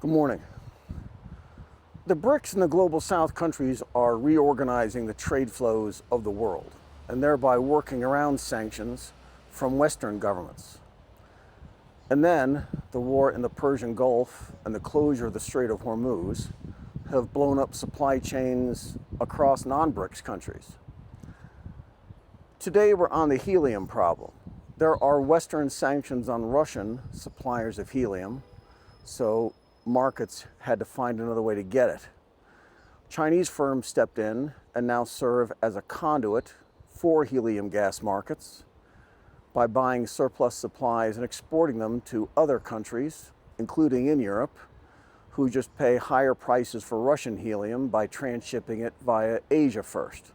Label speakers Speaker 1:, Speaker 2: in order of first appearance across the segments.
Speaker 1: Good morning. The BRICS and the Global South countries are reorganizing the trade flows of the world and thereby working around sanctions from Western governments. And then the war in the Persian Gulf and the closure of the Strait of Hormuz have blown up supply chains across non-BRICS countries. Today we're on the helium problem. There are Western sanctions on Russian suppliers of helium, so markets had to find another way to get it. Chinese firms stepped in and now serve as a conduit for helium gas markets by buying surplus supplies and exporting them to other countries, including in Europe, who just pay higher prices for Russian helium by transshipping it via Asia first.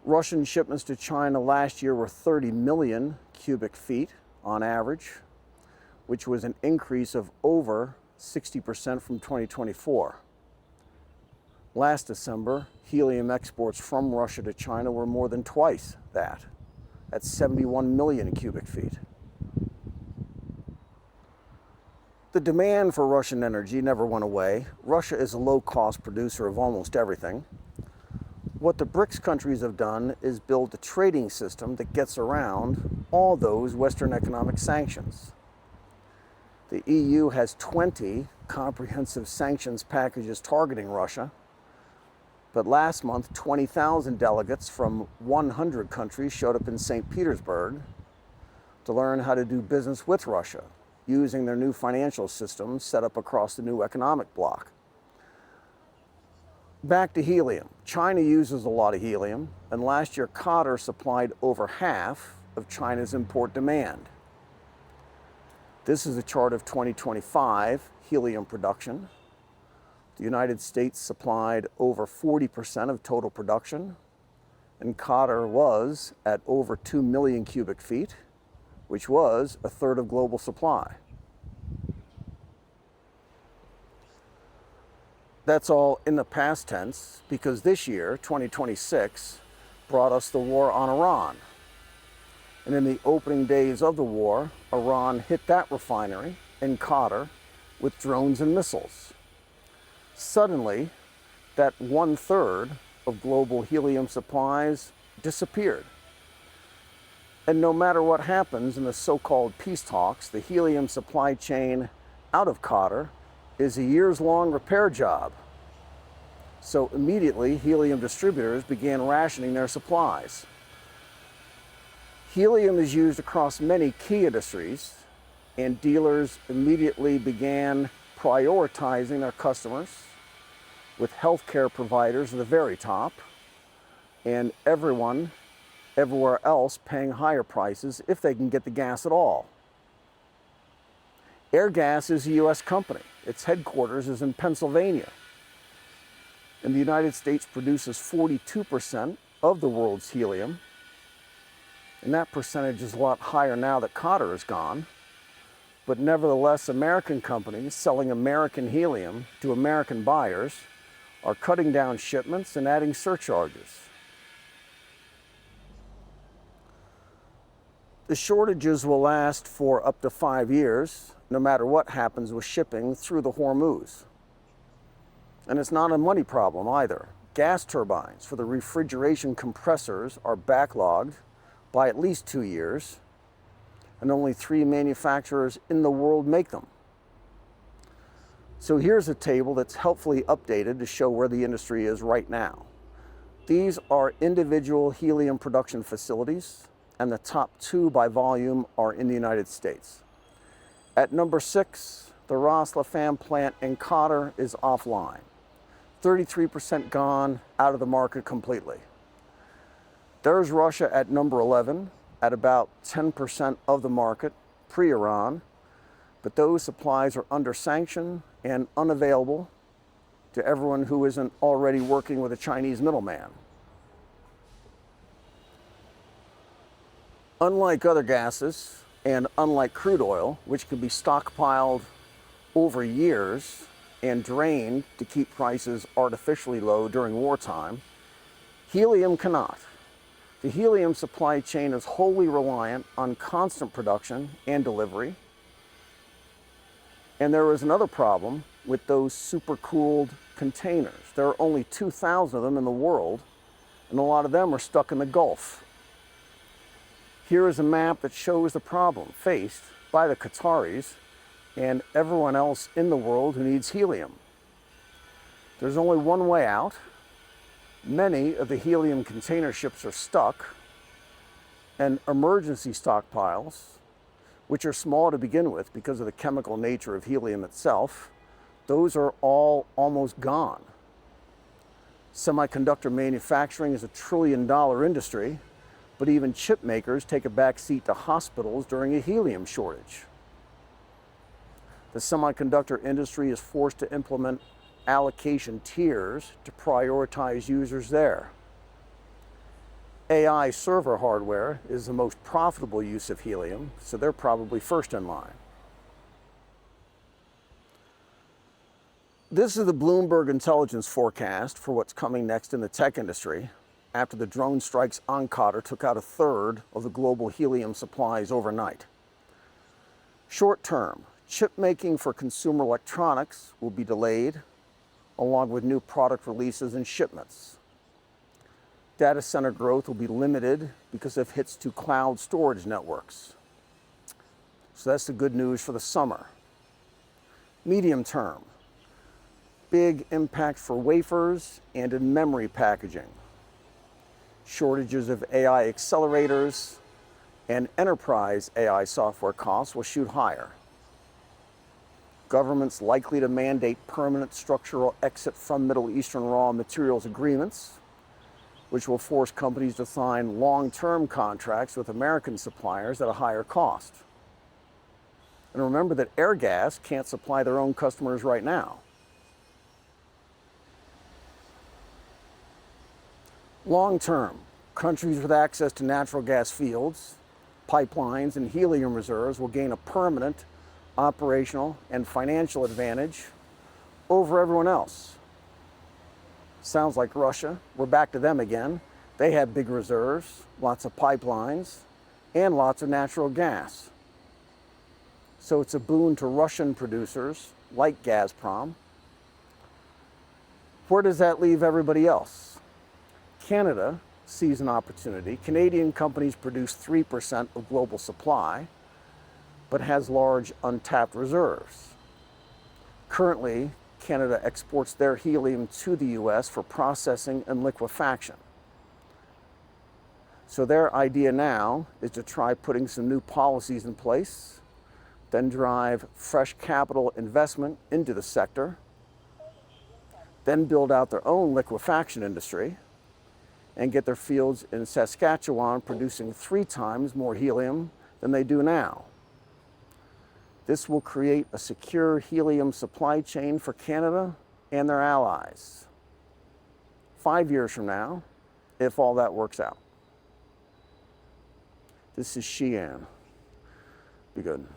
Speaker 1: Russian shipments to China last year were 30 million cubic feet on average, which was an increase of over 60% from 2024. Last December, helium exports from Russia to China were more than twice that, at 71 million cubic feet. The demand for Russian energy never went away. Russia is a low-cost producer of almost everything. What the BRICS countries have done is build a trading system that gets around all those Western economic sanctions. The EU has 20 comprehensive sanctions packages targeting Russia, but last month 20,000 delegates from 100 countries showed up in St. Petersburg to learn how to do business with Russia, using their new financial system set up across the new economic bloc. Back to helium. China uses a lot of helium, and last year Qatar supplied over half of China's import demand. This is a chart of 2025 helium production. The United States supplied over 40% of total production, and Qatar was at over 2 million cubic feet, which was a third of global supply. That's all in the past tense because this year, 2026, brought us the war on Iran. And in the opening days of the war, Iran hit that refinery in Qatar with drones and missiles. Suddenly, that 1/3 of global helium supplies disappeared. And no matter what happens in the so-called peace talks, the helium supply chain out of Qatar is a years-long repair job. So immediately, helium distributors began rationing their supplies. Helium is used across many key industries, and dealers immediately began prioritizing their customers, with healthcare providers at the very top, and everyone everywhere else paying higher prices if they can get the gas at all. Airgas is a U.S. company. Its headquarters is in Pennsylvania. And the United States produces 42% of the world's helium. And that percentage is a lot higher now that Qatar is gone. But nevertheless, American companies selling American helium to American buyers are cutting down shipments and adding surcharges. The shortages will last for up to 5 years, no matter what happens with shipping through the Hormuz. And it's not a money problem either. Gas turbines for the refrigeration compressors are backlogged by at least 2 years, and only 3 manufacturers in the world make them. So here's a table that's helpfully updated to show where the industry is right now. These are individual helium production facilities, and the top 2 by volume are in the United States. At number 6, the Ras Laffan plant in Qatar is offline. 33% gone, out of the market completely. There's Russia at number 11, at about 10% of the market, pre-Iran, but those supplies are under sanction and unavailable to everyone who isn't already working with a Chinese middleman. Unlike other gases, and unlike crude oil, which can be stockpiled over years and drained to keep prices artificially low during wartime, helium cannot. The helium supply chain is wholly reliant on constant production and delivery. And there is another problem with those supercooled containers. There are only 2,000 of them in the world, and a lot of them are stuck in the Gulf. Here is a map that shows the problem faced by the Qataris and everyone else in the world who needs helium. There's only one way out. Many of the helium container ships are stuck, and emergency stockpiles, which are small to begin with because of the chemical nature of helium itself, those are all almost gone. Semiconductor manufacturing is a $1 trillion industry, but even chip makers take a back seat to hospitals during a helium shortage. The semiconductor industry is forced to implement allocation tiers to prioritize users there. AI server hardware is the most profitable use of helium, so they're probably first in line. This is the Bloomberg intelligence forecast for what's coming next in the tech industry after the drone strikes on Qatar took out 1/3 of the global helium supplies overnight. Short term, chip making for consumer electronics will be delayed, along with new product releases and shipments. Data center growth will be limited because of hits to cloud storage networks. So that's the good news for the summer. Medium term, big impact for wafers and in memory packaging. Shortages of AI accelerators and enterprise AI software costs will shoot higher. Governments likely to mandate permanent structural exit from Middle Eastern raw materials agreements, which will force companies to sign long-term contracts with American suppliers at a higher cost. And remember that Airgas can't supply their own customers right now. Long-term, countries with access to natural gas fields, pipelines, and helium reserves will gain a permanent operational and financial advantage over everyone else. Sounds like Russia. We're back to them again. They have big reserves, lots of pipelines, and lots of natural gas. So it's a boon to Russian producers like Gazprom. Where does that leave everybody else? Canada sees an opportunity. Canadian companies produce 3% of global supply, but has large untapped reserves. Currently, Canada exports their helium to the US for processing and liquefaction. So their idea now is to try putting some new policies in place, then drive fresh capital investment into the sector, then build out their own liquefaction industry, and get their fields in Saskatchewan producing 3 times more helium than they do now. This will create a secure helium supply chain for Canada and their allies 5 years from now, if all that works out. This is Xi'an. Be good.